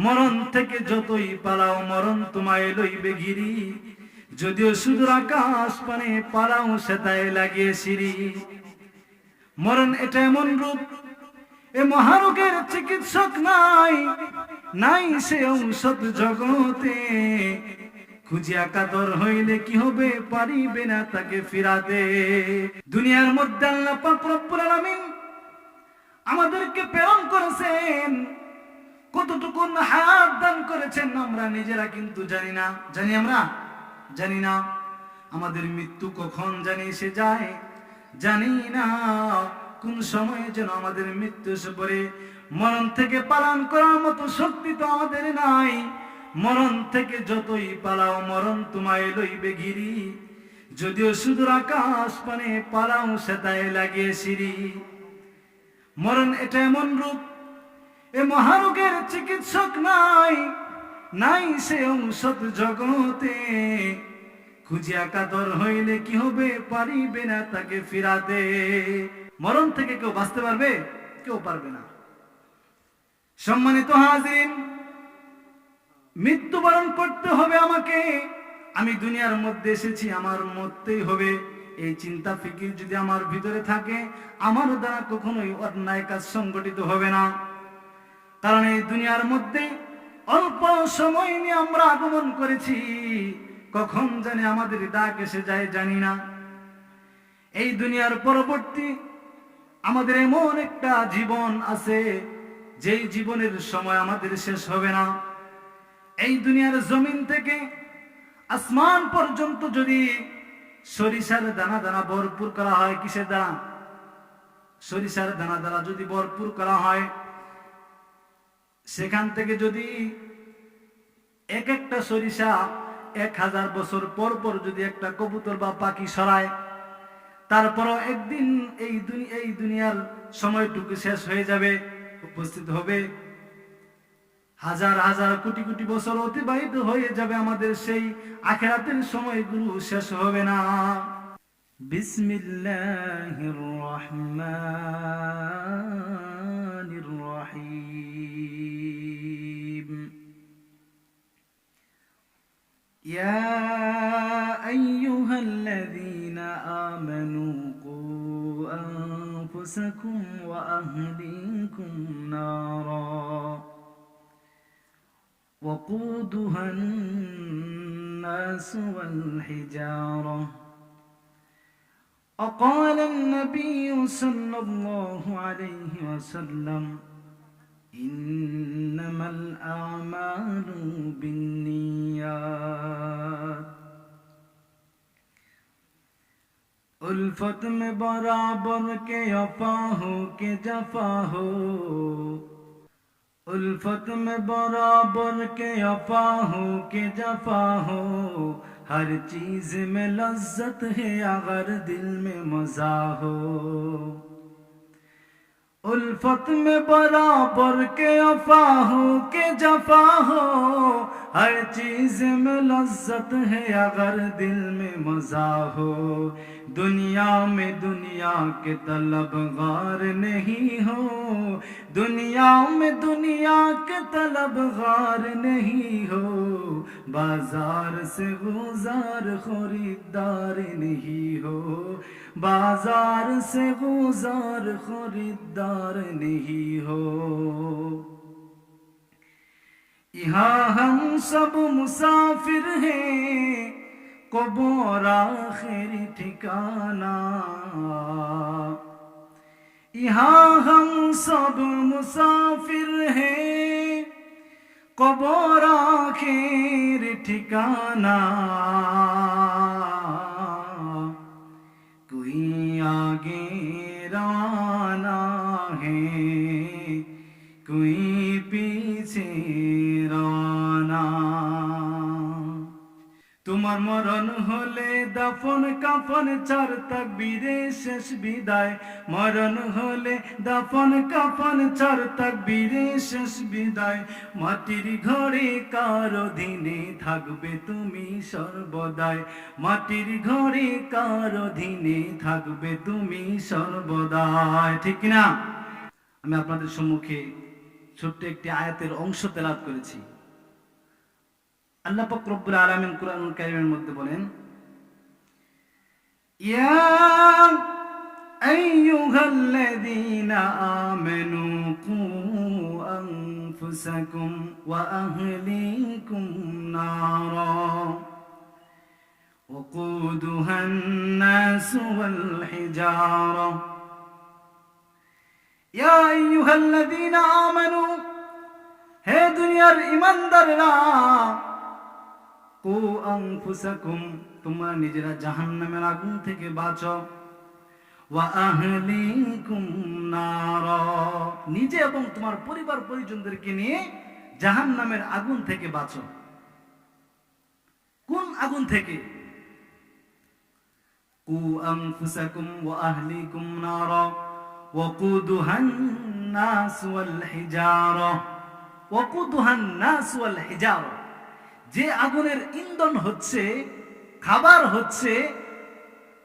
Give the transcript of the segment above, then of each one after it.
মরণ থেকে যতই পালাও মরণ তোমায় লইবে ঘিরি, যদিও সুদূর আকাশ পানে পালাও সেটাই লাগিয়ে সিঁড়ি। মরণ এটা এমন রূপ, এ মহারোগের চিকিৎসক নাই, নাই সে ঔষধ জগতে। খুঁজিয়া কাতর হইলে কি হবে, পারিবে না তাকে ফিরাতে। দুনিয়ার মধ্যে আল্লাহ পাক রব্বুল আলামিন আমাদেরকে প্রেরণ করেছেন, কতটুকু হায়াত দান করেছেন আমরা নিজেরা কিন্তু জানি না। আমরা জানি না আমাদের মৃত্যু কখন জানি এসে যায়, জানি না কোন সময়ে যেন আমাদের মৃত্যু এসে পড়ে। মরণ থেকে পালন করার মতো শক্তি তো আমাদের নাই। মরণ থেকে যতই পালাও মরণ তোমায় লইবে ঘিরি, যদিও সুদূর আকাশ পানে পালাও সেটাই লাগিয়ে সিঁড়ি। মরণ এটা এমন রূপ, এ মহারোগের চিকিৎসক নাই, নাই সে ঔষধ জগতে। খুঁজিয়া কাতর হইলে কি হবে, পারিবে না তাকে ফিরাতে। মরণ থেকে কেউ বাঁচতে পারবে? কেউ পারবে না। সম্মানিত হাজিরিন, মৃত্যুবরণ করতে হবে আমাকে। আমি দুনিয়ার মধ্যে এসেছি, আমার মরতেই হবে। এই চিন্তা ফিকির যদি আমার ভিতরে থাকে, আমার দ্বারা কখনোই অন্যায় কাজ সংগঠিত হবে না। কারণ এই দুনিয়ার মধ্যে অল্প সময় নিয়ে আমরা আগমন করেছি, কখন জানি আমাদের ডাক এসে যায় জানি না। এই দুনিয়ার পরবর্তী আমাদের এমন একটা জীবন আছে, যেই জীবনের সময় আমাদের শেষ হবে না। এই দুনিয়ার জমিন থেকে আসমান পর্যন্ত যদি সরিষার দানা দানা ভরপুর করা হয়, কিসের দ্বারা? সরিষার দানা দ্বারা যদি ভরপুর করা হয়, সেখান থেকে যদি এক একটা সরিষা 1000 বছর পর পর যদি একটা কবুতর বা পাখি সরায়, তারপরও একদিন এই দুনিয়ার সময়টুকু শেষ হয়ে যাবে, উপস্থিত হবে হাজার হাজার কোটি কোটি বছর অতিবাহিত হয়ে যাবে, আমাদের সেই আখিরাতের সময়গুলো শেষ হবে না। বিসমিল্লাহির রহমানির রহিম। ইয়া আইয়ুহাল্লাযীনা আমানু কু আনফুসাকুম ওয়া আহলিকুম নারা وقودها الناس والحجارة. وقال النبي صلى الله عليه وسلم إنما الأعمال بالنيات. उल्फत में बराबर के वफा हो के जफा हो, उल्फत में बराबर के वफा हो के जफा हो, हर चीज में लज्जत है अगर दिल में मजा हो। उल्फत में बराबर के वफा हो के जफा हो, हर चीज में लज्जत है अगर दिल में मजा हो। दुनिया में दुनिया के तलबगार नहीं हो, दुनिया में दुनिया के तलबगार नहीं हो, बाजार से गुजार खरीदार नहीं हो, बाजार से गुजार खरीदार नहीं हो। यहाँ हम सब मुसाफिर हैं, कब्र आखिरी ठिकाना। यहाँ हम सब मुसाफिर हैं, कब्र आखिरी ठिकाना। कोई आगे रवाना है, कोई पीछे रवाना। তোমার মরণ হলে দাফন কাফন চার তাকবীরে শেষ বিদায়, মরণ হলে দাফন কাফন চার তাকবীরে শেষ বিদায়। মাটির ঘরে কার অধীনে থাকবে তুমি সর্বদাই, মাটির ঘরে কার অধীনে থাকবে তুমি সর্বদাই। ঠিক না? আমি আপনাদের সম্মুখে ছোট্ট একটি আয়াতের অংশ তেলাওয়াত করেছি। আল্লাহ পাক রব্বুল আলামিন কুরআনুল কারীমের মধ্যে বলেন, ইয়া আইয়ুহাল্লাযীনা আমানু কু আনফুসাকুম ওয়া আহলিকুম নারা وقودها الناس والحجارة يا أيها الذين آمنوا হে দুনিয়ার ঈমানদাররা কু আনফুসাকুম তোমরা নিজেরা জাহান্নামের আগুন থেকে বাঁচো ওয়া আহলিকুম নারা নিজে এবং তোমার পরিবার পরিজনদেরকে নিয়ে জাহান্নামের আগুন থেকে বাঁচো। কোন আগুন থেকে? কু আনফুসাকুম ওয়া আহলিকুম নারা ওয়াকুদুহান নাস ওয়াল হিজারা ওয়াকুদুহান নাস ওয়াল হিজারা যে আগুনের ইন্ধন হচ্ছে, খাবার হচ্ছে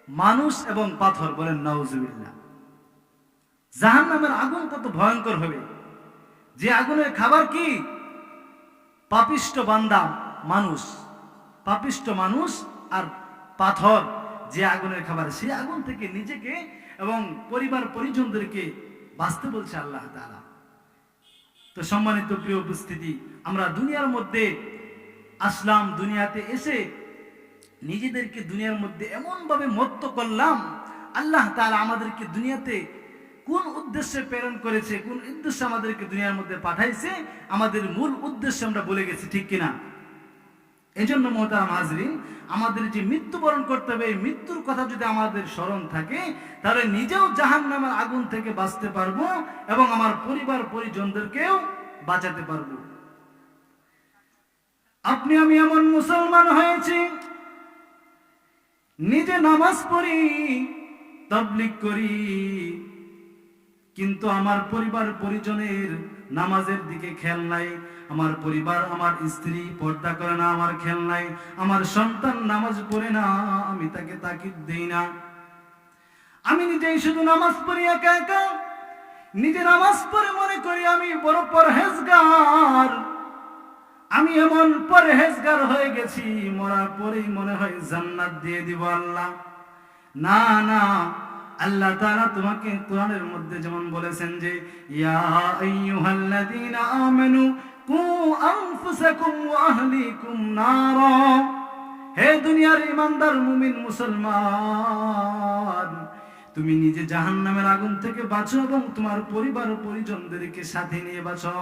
মানুষ এবং পাথর। বলেন নাউজুবিল্লাহ। জাহান্নামের আগুন কত ভয়ঙ্কর হবে! যে আগুনের খাবার কি? পাপিষ্ট বান্দা মানুষ, পাপিষ্ট মানুষ আর পাথর যে আগুনের খাবার, সেই আগুন থেকে নিজেকে এবং পরিবার পরিজনদেরকে বাঁচতে বলছে আল্লাহ তাআলা। তো সম্মানিত প্রিয় উপস্থিতি, আমরা দুনিয়ার মধ্যে আসলাম, দুনিয়াতে এসে নিজেদেরকে দুনিয়ার মধ্যে এমন ভাবে মত্ত করলাম। আল্লাহ তাআলা আমাদেরকে দুনিয়াতে কোন উদ্দেশ্যে প্রেরণ করেছে, কোন উদ্দেশ্যে আমাদেরকে দুনিয়ার মধ্যে পাঠাইছে, আমাদের মূল উদ্দেশ্য আমরা ভুলে গেছি, ঠিক কিনা? এই জন্য মোহতারাম হাজরিন, আমাদের যে মৃত্যুবরণ করতে হবে, এই মৃত্যুর কথা যদি আমাদের স্মরণ থাকে, তাহলে নিজেও জাহান্নামের আগুন থেকে বাঁচতে পারবো এবং আমার পরিবার পরিজনদেরকেও বাঁচাতে পারবো। আপনি আমি এমন মুসলমান হয়েছি, নিজে নামাজ পড়ি, তাবলীগ করি, কিন্তু আমার পরিবার পরিজনের নামাজের দিকে খেয়াল নাই। আমার পরিবার, আমার স্ত্রী পর্দা করে না, আমার খেয়াল নাই। আমার সন্তান নামাজ পড়ে না, আমি তাকে তাকিদ দেই না। আমি নিজেই শুধু নামাজ পড়ি একা একা, নিজে নামাজ পড়ে মনে করি আমি বড় পরহেজগার। আমি এমন পরহেজগার হয়ে গেছি, মরার পরেই মনে হয় জান্নাত দিয়ে দিব আল্লাহ। না না, আল্লাহ তাআলা তোমাকে কোরআনের মধ্যে যেমন বলেছেন যে ইয়া আইয়ুহাল্লাযীনা আমানু কু আনফুসাকুম ওয়া আহলিকুম নারা, হে দুনিয়ার ঈমানদার মুমিন মুসলমান, তুমি নিজে জাহান্নামের আগুন থেকে বাঁচো এবং তোমার পরিবার পরিজনদেরকে সাথে নিয়ে বাঁচো।